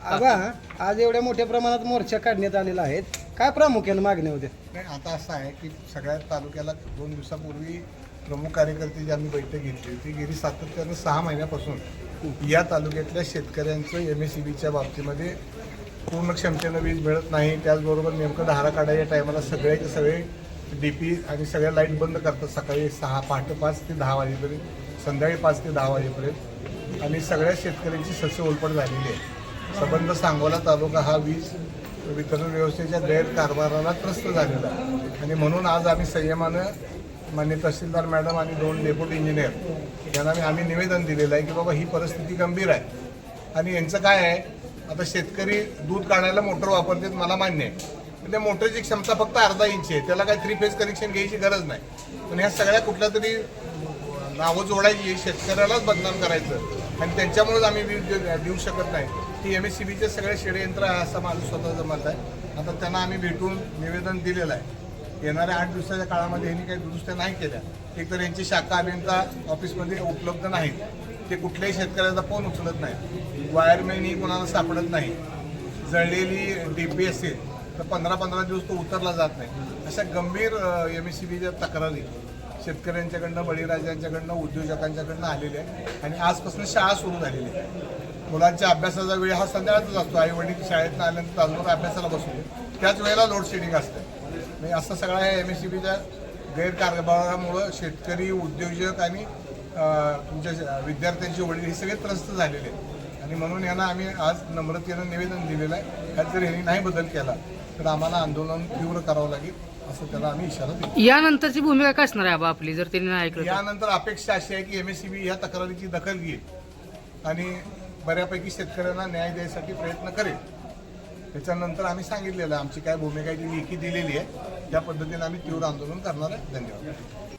आबा आज एवढ्या मोठ्या प्रमाणात मोर्चा काढण्यात आलेला आहेत, काय प्रामुख्याने मागण्या होत्या? नाही, आता असं आहे की सगळ्या तालुक्याला 2 दिवसापूर्वी प्रमुख कार्यकर्ते जी आम्ही बैठक घेतली होती, गेली सातत्यानं 6 महिन्यापासून या तालुक्यातल्या शेतकऱ्यांचं MSEBच्या बाबतीमध्ये पूर्ण क्षमतेनं वीज मिळत नाही. त्याचबरोबर नेमकं धारा काढायच्या टायमाला सगळ्याचे सगळे DP आणि सगळ्या लाईट बंद करतात सकाळी पहाटे 5 ते 10 वाजेपर्यंत, संध्याकाळी 5 ते 10 वाजेपर्यंत, आणि सगळ्या शेतकऱ्यांची सस्य ओलपट झालेली आहे. संबंध सांगोला तालुका हा वीज वितरण व्यवस्थेच्या गैरकारभाराला त्रस्त झालेला आहे आणि म्हणून आज आम्ही संयमानं मान्य तहसीलदार मॅडम आणि 2 डेप्युटी इंजिनियर यांना आम्ही निवेदन दिलेलं आहे की बाबा ही परिस्थिती गंभीर आहे आणि यांचं काय आहे, आता शेतकरी दूध काढायला मोटर वापरतात, मला मान्य आहे, पण त्या मोटरची क्षमता फक्त अर्धा इंच आहे, त्याला काही 3 फेज कनेक्शन घ्यायची गरज नाही. पण ह्या सगळ्या कुठल्या तरी नावं जोडायची, शेतकऱ्यालाच बदनाम करायचं आणि त्यांच्यामुळेच आम्ही वीज देऊ शकत नाही. की MSEBचे सगळे षडयंत्र आहे असं माझं स्वतःचं मत आहे. आता त्यांना आम्ही भेटून निवेदन दिलेलं आहे. येणाऱ्या 8 दिवसाच्या काळामध्ये यांनी काही दुरुस्त्या नाही केल्या, एकतर यांची शाखा अभियंता ऑफिसमध्ये उपलब्ध नाहीत, ते कुठल्याही शेतकऱ्याचा फोन उचलत नाही, वायरमॅन ही कोणाला सापडत नाही, जळलेली DP असेल तर 15-15 दिवस तो उतरला जात नाही. अशा गंभीर MSEBच्या तक्रारी शेतकऱ्यांच्याकडनं, बळीराजांच्याकडनं, उद्योजकांच्याकडनं आलेले आहे आणि आजपासून शाळा सुरू झालेली आहे. मुलांच्या अभ्यासाचा वेळ हा संध्याकाळचाच असतो, आई वडील शाळेतनं आल्यानंतर तासभर अभ्यासाला बसवले, त्याच वेळेला लोडशेडिंग असतं. म्हणजे असं सगळ्या ह्या MSEBच्या गैरकारभारामुळं शेतकरी, उद्योजक आणि तुमच्या विद्यार्थ्यांचे वडील हे सगळे त्रस्त झालेले आहेत आणि म्हणून यांना आम्ही आज नम्रतेनं निवेदन दिलेलं आहे. ह्यात जर यांनी नाही बदल केला तर आम्हाला आंदोलन तीव्र करावं लागेल असं त्याला आम्ही इशारा दिला. यानंतरची भूमिका काय असणार आहे आबा आपली जर त्यांनी नाही ऐकलं? यानंतर अपेक्षा अशी आहे की MSEB ह्या तक्रारीची दखल घेईल आणि बऱ्यापैकी शेतकऱ्यांना न्याय द्यायसाठी प्रयत्न करेल. त्याच्यानंतर आम्ही सांगितलेलं आहे आमची काय भूमिका आहे ती लेखी दिलेली आहे, त्या पद्धतीने आम्ही तीव्र आंदोलन करणार आहे. धन्यवाद.